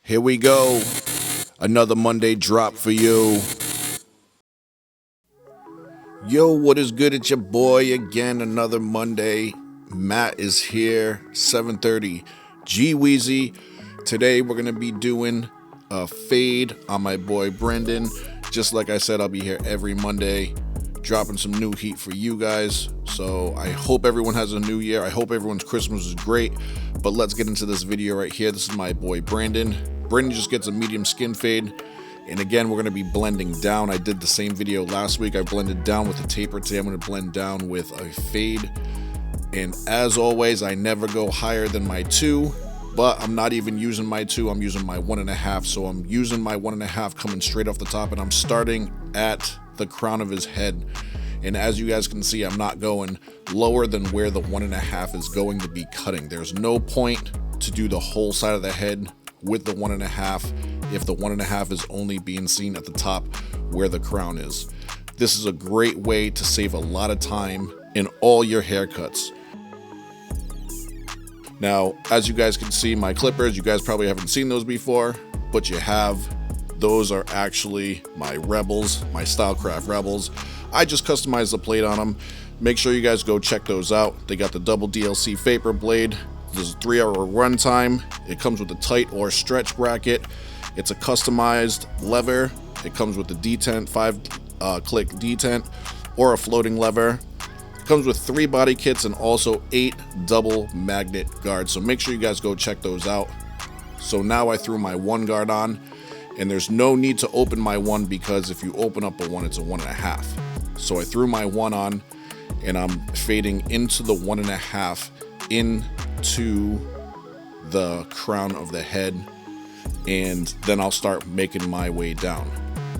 Here we go. Another Monday drop for you. Yo, what is good? It's your boy again. Another Monday. Matt is here. 7:30. G-Weezy. Today we're going to be doing a fade on my boy Brendan. Just like I said, I'll be here every Monday dropping some new heat for you guys. So I hope everyone has a new year. I hope everyone's Christmas is great. But let's get into this video right here. This is my boy Brandon. Brandon just gets a medium skin fade. And again, we're going to be blending down. I did the same video last week. I blended down with a taper. Today I'm going to blend down with a fade. And as always, I never go higher than my 2. But I'm not even using my 2. I'm using my 1.5. So I'm using my 1.5 coming straight off the top. And I'm starting at the crown of his head. And as you guys can see, I'm not going lower than where the 1.5 is going to be cutting. There's no point to do the whole side of the head with the 1.5 if the 1.5 is only being seen at the top where the crown is. This is a great way to save a lot of time in all your haircuts. Now, as you guys can see, my clippers, you guys probably haven't seen those before, but you have. Those are actually my Rebels, my S.CRAFT Rebels. I just customized the blade on them. Make sure you guys go check those out. They got the double DLC vapor blade. There's a 3-hour runtime. It comes with a tight or stretch bracket. It's a customized lever. It comes with the detent, 5-click detent, or a floating lever. It comes with 3 body kits and also 8 double magnet guards. So make sure you guys go check those out. So now I threw my 1 guard on. And there's no need to open my 1 because if you open up a 1, it's a 1.5. So I threw my 1 on and I'm fading into the 1.5 into the crown of the head. And then I'll start making my way down.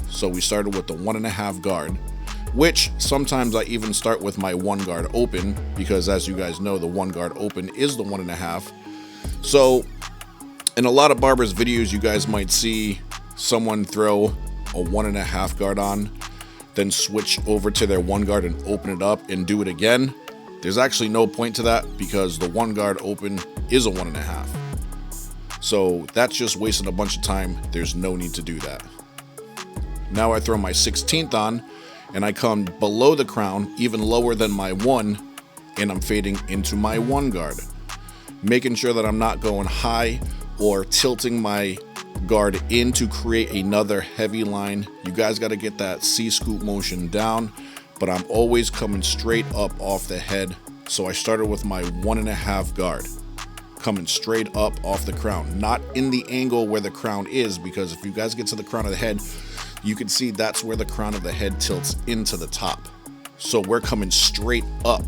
So we started with the 1.5 guard, which sometimes I even start with my 1 guard open because as you guys know, the 1 guard open is the 1.5. So in a lot of barbers videos, you guys might see someone throw a 1.5 guard on, then switch over to their 1 guard and open it up and do it again. There's actually no point to that because the 1 guard open is a 1.5. So that's just wasting a bunch of time. There's no need to do that. Now I throw my 16th on and I come below the crown, even lower than my 1, and I'm fading into my 1 guard. Making sure that I'm not going high or tilting my guard in to create another heavy line. You guys got to get that C-scoop motion down, but I'm always coming straight up off the head. So I started with my 1.5 guard, coming straight up off the crown, not in the angle where the crown is, because if you guys get to the crown of the head, you can see that's where the crown of the head tilts into the top. So we're coming straight up.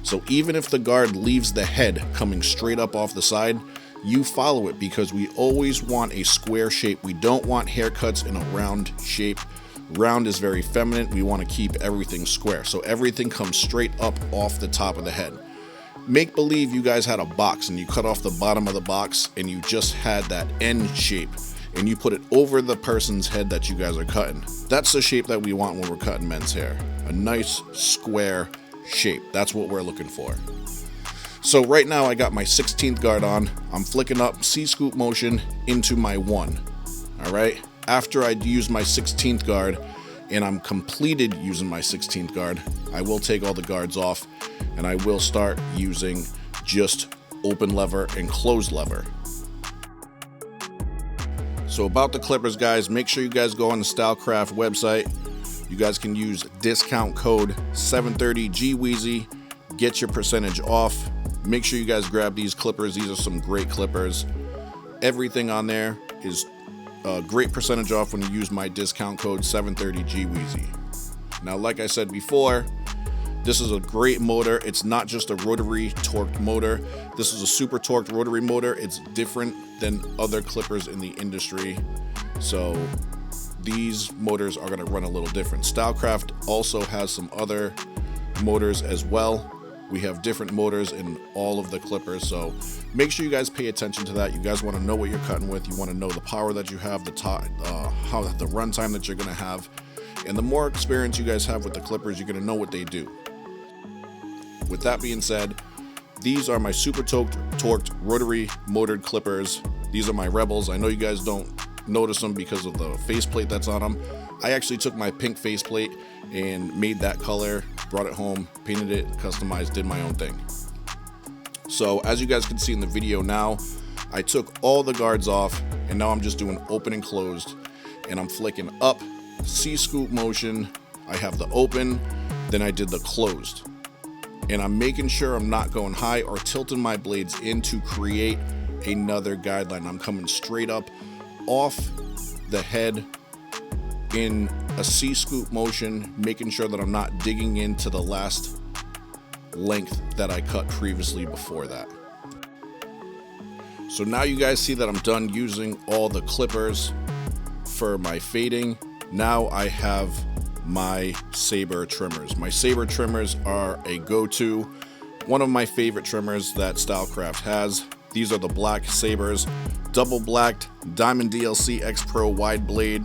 So even if the guard leaves the head coming straight up off the side, you follow it because we always want a square shape. We don't want haircuts in a round shape. Round is very feminine. We want to keep everything square. So everything comes straight up off the top of the head. Make believe you guys had a box and you cut off the bottom of the box and you just had that end shape and you put it over the person's head that you guys are cutting. That's the shape that we want when we're cutting men's hair. A nice square shape. That's what we're looking for. So right now I got my 16th guard on. I'm flicking up C-scoop motion into my 1. All right. After I use my 16th guard and I'm completed using my 16th guard, I will take all the guards off and I will start using just open lever and close lever. So about the clippers, guys, make sure you guys go on the S.CRAFT website. You guys can use discount code 730GWeezy. Get your percentage off. Make sure you guys grab these clippers. These are some great clippers. Everything on there is a great percentage off when you use my discount code 730GWeezy. Now, like I said before, this is a great motor. It's not just a rotary torqued motor. This is a super torqued rotary motor. It's different than other clippers in the industry. So these motors are going to run a little different. S.CRAFT also has some other motors as well. We have different motors in all of the clippers, so make sure you guys pay attention to that. You guys want to know what you're cutting with. You want to know the power that you have, the runtime that you're going to have. And the more experience you guys have with the clippers, you're going to know what they do. With that being said, these are my super torqued rotary motored clippers. These are my Rebels. I know you guys don't notice them because of the faceplate that's on them. I actually took my pink faceplate and made that color, brought it home, painted it, customized, did my own thing. So as you guys can see in the video now, I took all the guards off, and now I'm just doing open and closed, and I'm flicking up, C-scoop motion. I have the open, then I did the closed. And I'm making sure I'm not going high or tilting my blades in to create another guideline. I'm coming straight up off the head in a C-scoop motion, making sure that I'm not digging into the last length that I cut previously before that. So now you guys see that I'm done using all the clippers for my fading. Now I have my saber trimmers. My saber trimmers are a go-to, one of my favorite trimmers that S.CRAFT has. These are the black sabers, double blacked Diamond DLC X Pro wide blade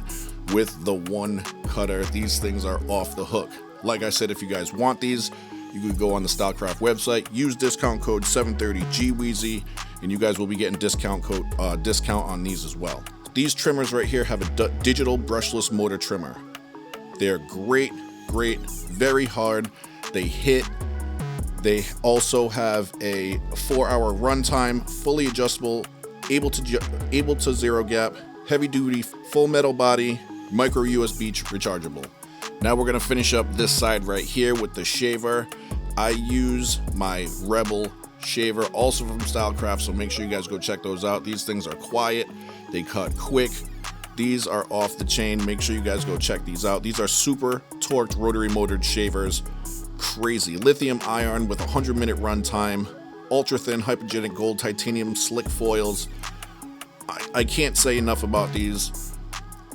with the one cutter. These things are off the hook. Like I said, if you guys want these, you could go on the S.CRAFT website, use discount code 730GWeezy, and you guys will be getting discount on these as well. These trimmers right here have a digital brushless motor trimmer. They're great, very hard. They hit. They also have a 4-hour runtime, fully adjustable, able to zero gap, heavy duty, full metal body, micro USB rechargeable. Now we're gonna finish up this side right here with the shaver. I use my Rebel shaver, also from S.CRAFT, so make sure you guys go check those out. These things are quiet, they cut quick. These are off the chain. Make sure you guys go check these out. These are super torqued rotary motored shavers. Crazy. Lithium iron with 100-minute runtime. Ultra thin hypogenic gold titanium slick foils. I can't say enough about these.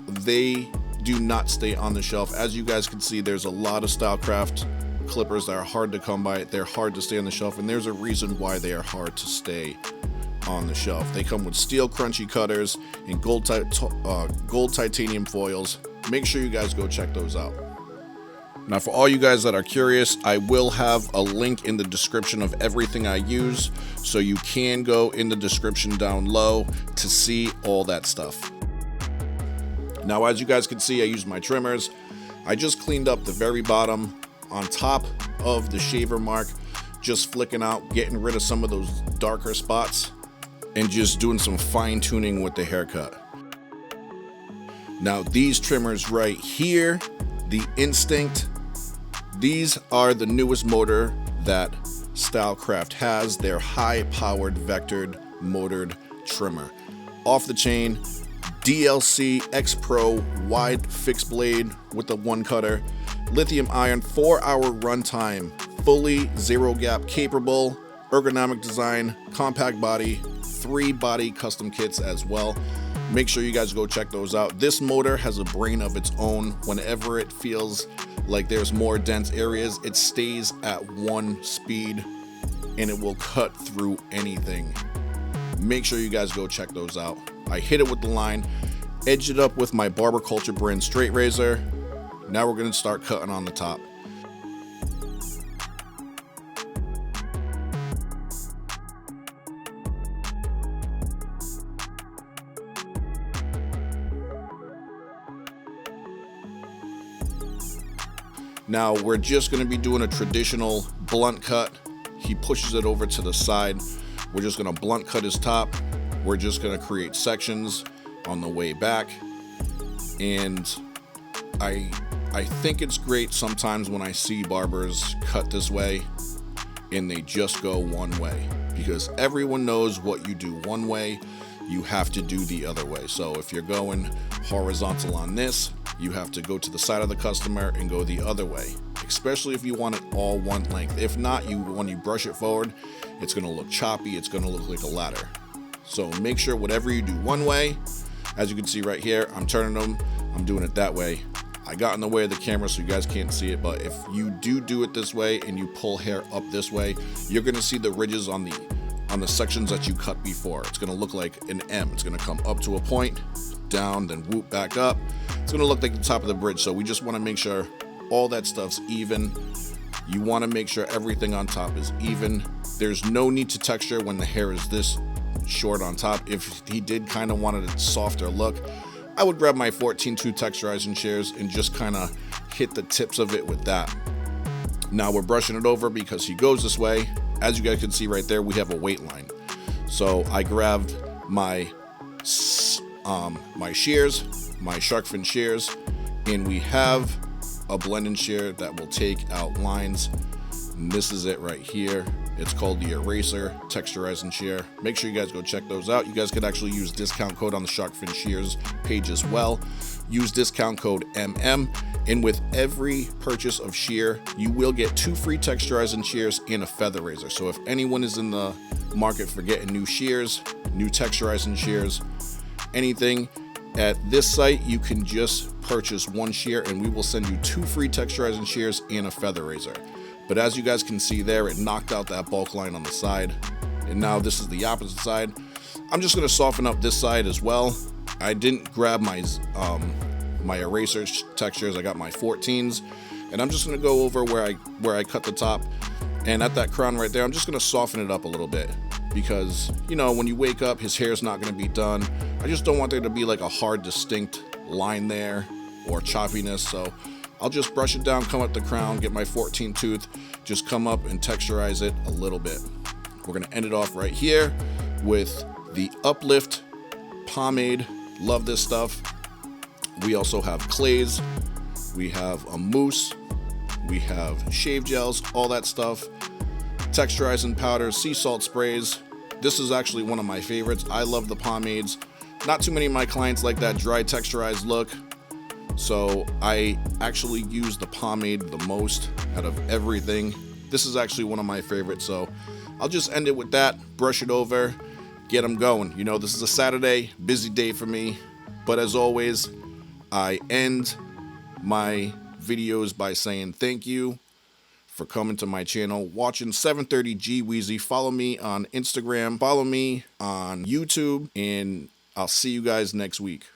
They do not stay on the shelf. As you guys can see, there's a lot of S.CRAFT clippers that are hard to come by. They're hard to stay on the shelf, and there's a reason why they are hard to stay on the shelf. They come with steel crunchy cutters and gold titanium foils. Make sure you guys go check those out. Now, for all you guys that are curious, I will have a link in the description of everything I use, so you can go in the description down low to see all that stuff. Now, as you guys can see, I used my trimmers. I just cleaned up the very bottom on top of the shaver mark, just flicking out, getting rid of some of those darker spots, and just doing some fine tuning with the haircut. Now these trimmers right here, the Instinct, these are the newest motor that S.CRAFT has. They're high powered vectored motored trimmer. Off the chain, DLC X Pro wide fixed blade with the one cutter, lithium iron, 4-hour runtime, fully zero gap capable, ergonomic design, compact body, 3 body custom kits as well. Make sure you guys go check those out. This motor has a brain of its own. Whenever it feels like there's more dense areas, it stays at one speed and it will cut through anything. Make sure you guys go check those out. I hit it with the line, edged it up with my Barber Culture brand straight razor. Now we're gonna start cutting on the top. Now we're just going to be doing a traditional blunt cut. He pushes it over to the side. We're just going to blunt cut his top. We're just going to create sections on the way back. And I think it's great sometimes when I see barbers cut this way and they just go one way, because everyone knows what you do one way, you have to do the other way. So if you're going horizontal on this, you have to go to the side of the customer and go the other way, especially if you want it all one length. If not, when you brush it forward, it's going to look choppy. It's going to look like a ladder. So make sure whatever you do one way, as you can see right here, I'm turning them, I'm doing it that way. I got in the way of the camera so you guys can't see it, but if you do it this way and you pull hair up this way, you're going to see the ridges on the sections that you cut before. It's going to look like an M. It's going to come up to a point, down, then whoop back up. It's going to look like the top of the bridge. So we just want to make sure all that stuff's even. You want to make sure everything on top is even. There's no need to texture when the hair is this short on top. If he did kind of wanted a softer look, I would grab my 14-2 texturizing shears and just kind of hit the tips of it with that. Now we're brushing it over because he goes this way. As you guys can see right there, we have a weight line. So I grabbed my shears, my shark fin shears, and we have a blending shear that will take out lines. And this is it right here. It's called the Eraser Texturizing Shear. Make sure you guys go check those out. You guys could actually use discount code on the Shark Fin Shears page as well. Use discount code MM, and with every purchase of shear, you will get 2 free texturizing shears and a feather razor. So if anyone is in the market for getting new shears, new texturizing shears, anything, at this site you can just purchase 1 shear and we will send you 2 free texturizing shears and a feather razor. But as you guys can see there, it knocked out that bulk line on the side. And now this is the opposite side. I'm just gonna soften up this side as well. I didn't grab my eraser textures. I got my 14s. And I'm just gonna go over where I cut the top. And at that crown right there, I'm just gonna soften it up a little bit. Because, you know, when you wake up, his hair's not gonna be done. I just don't want there to be like a hard, distinct line there or choppiness. So I'll just brush it down, come up the crown, get my 14 tooth, just come up and texturize it a little bit. We're gonna end it off right here with the Uplift pomade. Love this stuff. We also have clays, we have a mousse, we have shave gels, all that stuff. Texturizing powders, sea salt sprays. This is actually one of my favorites. I love the pomades. Not too many of my clients like that dry texturized look. So I actually use the pomade the most out of everything. This is actually one of my favorites. So I'll just end it with that, brush it over, get them going. You know, this is a Saturday, busy day for me. But as always, I end my videos by saying thank you for coming to my channel, watching 730 G Weezy. Follow me on Instagram, follow me on YouTube, and I'll see you guys next week.